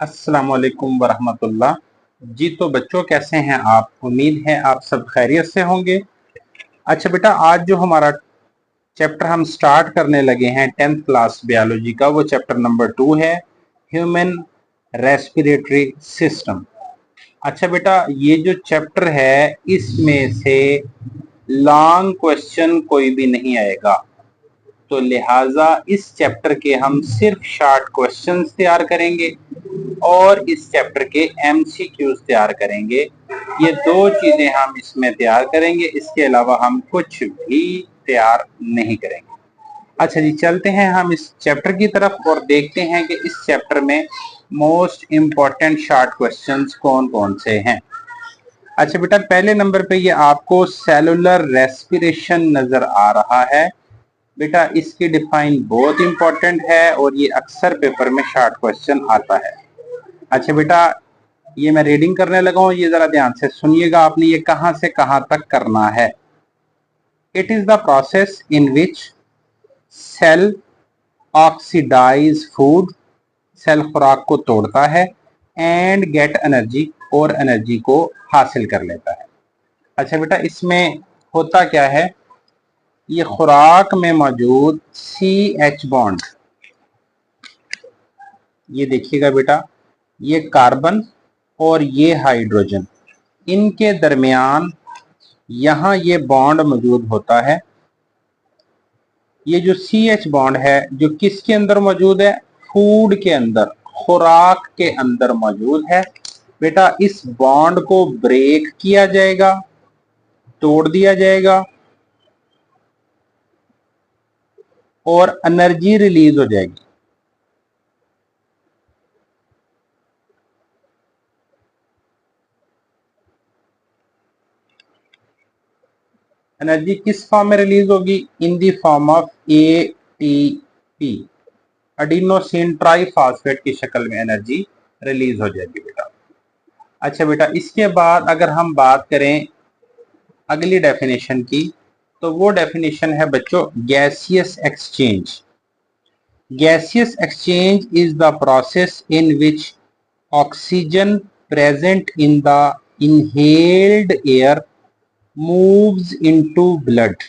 अस्सलाम वालेकुम वरहमतुल्लाह। जी तो बच्चों कैसे हैं आप? उम्मीद है आप सब खैरियत से होंगे। अच्छा बेटा, आज जो हमारा चैप्टर हम स्टार्ट करने लगे हैं 10th क्लास बायोलॉजी का, वो चैप्टर नंबर 2 है, ह्यूमन रेस्पिरेटरी सिस्टम। अच्छा बेटा, ये जो चैप्टर है इसमें से लॉन्ग क्वेश्चन कोई भी नहीं आएगा, तो लिहाजा इस चैप्टर के हम सिर्फ शॉर्ट क्वेश्चंस तैयार करेंगे और इस चैप्टर के एमसीक्यूज तैयार करेंगे। ये दो चीजें हम इसमें तैयार करेंगे, इसके अलावा हम कुछ भी तैयार नहीं करेंगे। अच्छा जी, चलते हैं हम इस चैप्टर की तरफ और देखते हैं कि इस चैप्टर में मोस्ट इंपॉर्टेंट शॉर्ट क्वेश्चंस कौन कौन से हैं। अच्छा बेटा, पहले नंबर पे ये आपको सेलुलर रेस्पिरेशन नजर आ रहा है। बेटा इसकी डिफाइन बहुत इंपॉर्टेंट है और ये अक्सर पेपर में शॉर्ट क्वेश्चन आता है। अच्छा बेटा, ये मैं रीडिंग करने लगा हूं, ये जरा ध्यान से सुनिएगा, आपने ये कहां से कहां तक करना है। It is the process in which cell oxidize food, cell खुराक को तोड़ता है, एंड गेट एनर्जी, और एनर्जी को हासिल कर लेता है। अच्छा बेटा, इसमें होता क्या है, ये खुराक में मौजूद CH बॉन्ड, ये देखिएगा बेटा, ये कार्बन और ये हाइड्रोजन, इनके दरमियान यहां ये बॉन्ड मौजूद होता है। ये जो CH बॉन्ड है जो किसके अंदर मौजूद है? फूड के अंदर, खुराक के अंदर मौजूद है। बेटा इस बॉन्ड को ब्रेक किया जाएगा, तोड़ दिया जाएगा और एनर्जी रिलीज हो जाएगी। एनर्जी किस फॉर्म में रिलीज होगी? In the form of ATP, adenosine triphosphate की शक्ल में एनर्जी रिलीज हो जाएगी बेटा। अच्छा बेटा, इसके बाद अगर हम बात करें अगली डेफिनेशन की, तो वो डेफिनेशन है बच्चों gaseous exchange. Gaseous exchange is the process in which oxygen present in the inhaled air moves into blood.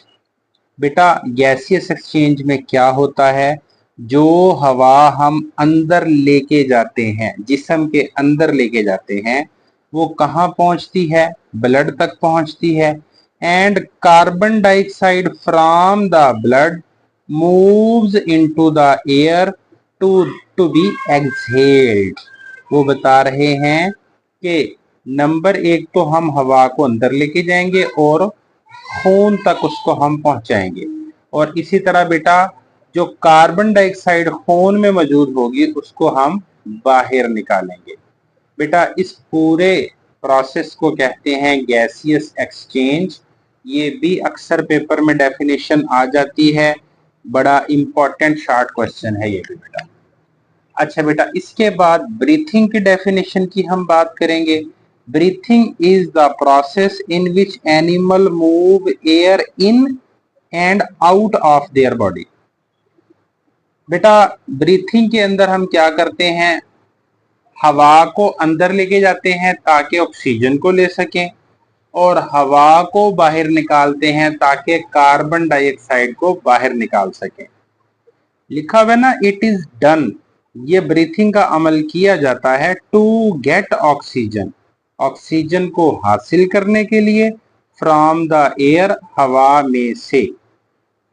बेटा गैसियस एक्सचेंज में क्या होता है, जो हवा हम अंदर लेके जाते हैं, जिस्म के अंदर लेके जाते हैं, वो कहाँ पहुंचती है? ब्लड तक पहुंचती है। And carbon dioxide from the blood moves into the air to to be exhaled. वो बता रहे हैं कि नंबर एक तो हम हवा को अंदर लेके जाएंगे और खून तक उसको हम पहुंचाएंगे, और इसी तरह बेटा जो कार्बन डाइऑक्साइड खून में मौजूद होगी उसको हम बाहर निकालेंगे। बेटा इस पूरे प्रोसेस को कहते हैं गैसियस एक्सचेंज। ये भी अक्सर पेपर में डेफिनेशन आ जाती है, बड़ा इंपॉर्टेंट शॉर्ट क्वेश्चन है ये भी बेटा। अच्छा बेटा, इसके बाद ब्रीथिंग की डेफिनेशन की हम बात करेंगे। Breathing is the process in which animal move air in and out of their body. बेटा ब्रीथिंग के अंदर हम क्या करते हैं, हवा को अंदर लेके जाते हैं ताकि ऑक्सीजन को ले सकें, और हवा को बाहर निकालते हैं ताकि कार्बन डाइऑक्साइड को बाहर निकाल सकें। लिखा हुआ ना, इट इज डन, ये ब्रीथिंग का अमल किया जाता है टू गेट ऑक्सीजन, ऑक्सीजन को हासिल करने के लिए, फ्रॉम द एयर, हवा में से,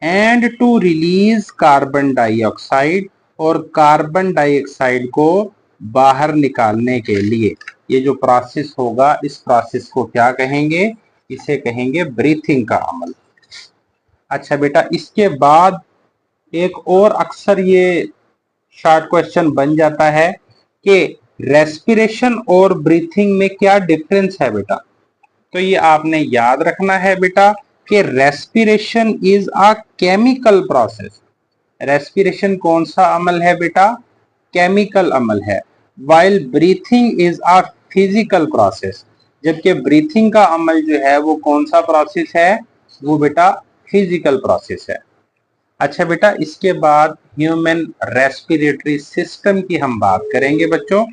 and to release carbon dioxide, और कार्बन डाइऑक्साइड को बाहर निकालने के लिए। ये जो प्रोसेस होगा इस प्रोसेस को क्या कहेंगे? इसे कहेंगे ब्रीथिंग का अमल। अच्छा बेटा, इसके बाद एक और अक्सर ये शॉर्ट क्वेश्चन बन जाता है कि रेस्पिरेशन और ब्रीथिंग में क्या डिफरेंस है बेटा। तो ये आपने याद रखना है बेटा कि respiration is a chemical process. Respiration कौन सा अमल है बेटा? केमिकल अमल है। While breathing is a physical process, जबकि ब्रीथिंग का अमल जो है वो कौन सा प्रोसेस है? वो बेटा फिजिकल प्रोसेस है। अच्छा बेटा, इसके बाद ह्यूमन रेस्पिरेटरी सिस्टम की हम बात करेंगे बच्चों।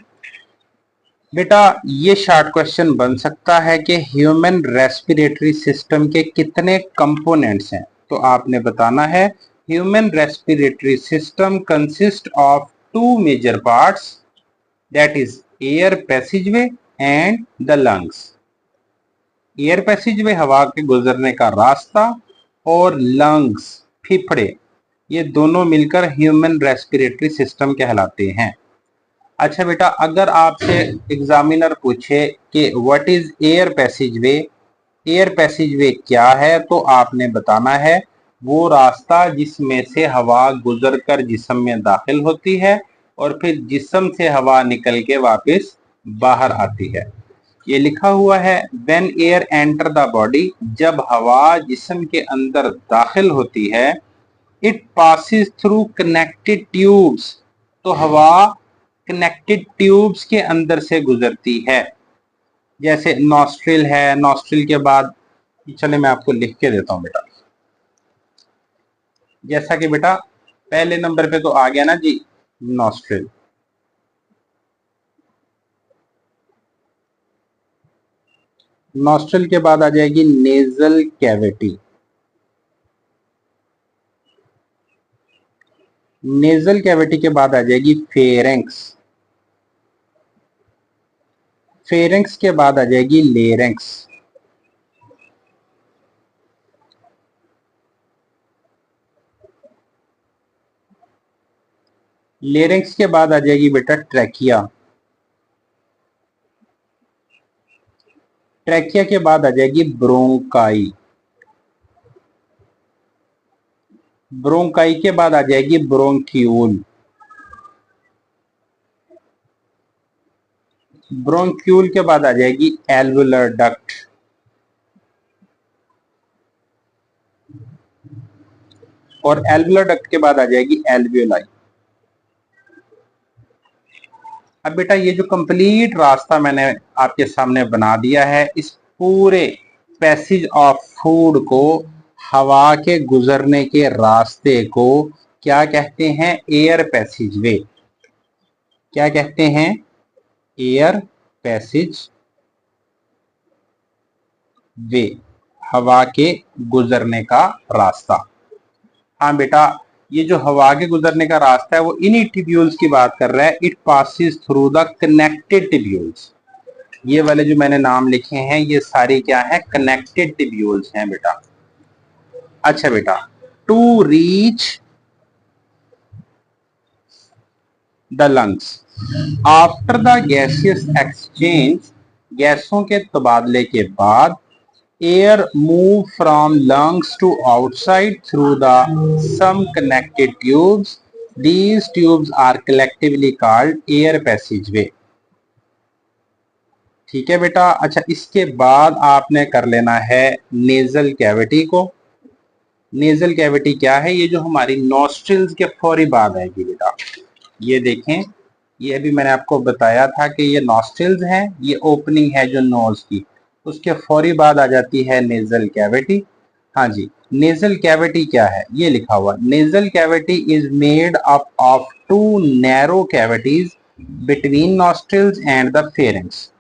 बेटा ये शॉर्ट क्वेश्चन बन सकता है कि ह्यूमन रेस्पिरेटरी सिस्टम के कितने कंपोनेंट्स हैं, तो आपने बताना है human respiratory system consist of two major parts, that is air passageway and the lungs. Air passageway हवा के गुजरने का रास्ता और लंग्स फेफड़े, ये दोनों मिलकर ह्यूमन रेस्पिरेटरी सिस्टम कहलाते हैं। अच्छा बेटा, अगर आपसे एग्जामिनर पूछे कि व्हाट इज एयर पैसेजवे, एयर पैसेजवे क्या है, तो आपने बताना है वो रास्ता जिसमें से हवा गुजरकर जिस्म में दाखिल होती है और फिर जिस्म से हवा निकल के वापस बाहर आती है। ये लिखा हुआ है when air enter the body, जब हवा जिस्म के अंदर दाखिल होती है, it passes through connected tubes, तो हवा कनेक्टेड ट्यूब्स के अंदर से गुजरती है। जैसे नॉस्ट्रिल है, नॉस्ट्रिल के बाद, चले मैं आपको लिख के देता हूं बेटा, जैसा कि बेटा पहले नंबर पे तो आ गया ना जी नॉस्ट्रिल, नॉस्ट्रिल के बाद आ जाएगी नेजल कैविटी, नेजल कैविटी के बाद आ जाएगी फेरेंक्स, फेरेंक्स के बाद आ जाएगी लेरेंक्स, लेरेंक्स के बाद आ जाएगी बेटा ट्रैकिया, ट्रैकिया के बाद आ जाएगी ब्रोंकाई, ब्रोंकाई के बाद आ जाएगी ब्रोंक्यूल, ब्रोंक्यूल के बाद आ जाएगी एल्वुलर डक्ट, और एल्वुलर डक्ट के बाद आ जाएगी एल्वियोलाई। अब बेटा ये जो कंप्लीट रास्ता मैंने आपके सामने बना दिया है, इस पूरे पैसेज ऑफ फूड को, हवा के गुजरने के रास्ते को क्या कहते हैं? एयर पैसेज वे। क्या कहते हैं? एयर पैसेज वे, हवा के गुजरने का रास्ता। हाँ बेटा, ये जो हवा के गुजरने का रास्ता है वो इन्हीं टिब्यूल्स की बात कर रहा है। It passes through the connected tubules. ये वाले जो मैंने नाम लिखे हैं ये सारे क्या है? कनेक्टेड टिब्यूल्स हैं बेटा। अच्छा बेटा, to reach the lungs after the gaseous exchange, गैसों के तबादले के बाद air move from lungs to outside through the some connected tubes, these tubes are collectively called air passageway. ठीक है बेटा। अच्छा, इसके बाद आपने कर लेना है नेजल कैविटी को। नेजल कैविटी क्या है? ये जो हमारी नॉस्ट्रिल्स के फौरी बाद आएगी बेटा। ये देखें, ये अभी मैंने आपको बताया था कि ये नॉस्ट्रिल्स हैं, ये ओपनिंग है जो नोज की, उसके फौरी बाद आ जाती है नेजल कैविटी। हाँ जी, नेजल कैविटी क्या है? ये लिखा हुआ, nasal cavity is made up of two narrow cavities between nostrils and the pharynx.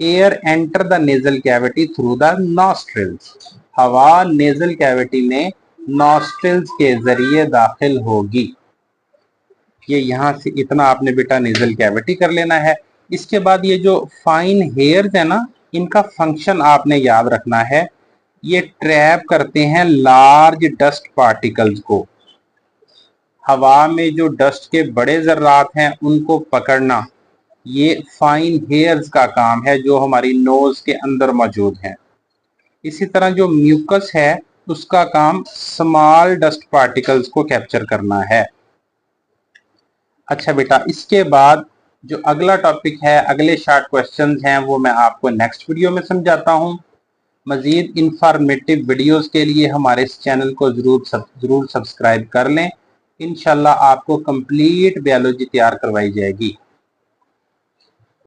Air enter the nasal cavity through the nostrils. हवा नेजल कैविटी में नॉस्ट्रिल्स के जरिए दाखिल होगी। ये यहां से इतना आपने बेटा नेजल कैविटी कर लेना है। इसके बाद ये जो फाइन हेयर्स है ना, इनका फंक्शन आपने याद रखना है। ये ट्रैप करते हैं लार्ज डस्ट पार्टिकल्स को। हवा में जो डस्ट के बड़े जर्रात हैं उनको पकड़ना, ये फाइन हेयर्स का काम है जो हमारी नोज के अंदर मौजूद हैं। इसी तरह जो म्यूकस है उसका काम स्मॉल डस्ट पार्टिकल्स को कैप्चर करना है। अच्छा बेटा, इसके बाद जो अगला टॉपिक है, अगले शॉर्ट क्वेश्चंस हैं, वो मैं आपको नेक्स्ट वीडियो में समझाता हूं। मजीद इंफॉर्मेटिव वीडियोस के लिए हमारे इस चैनल को जरूर सब्सक्राइब कर लें। इंशाल्लाह आपको कंप्लीट बायोलॉजी तैयार करवाई जाएगी।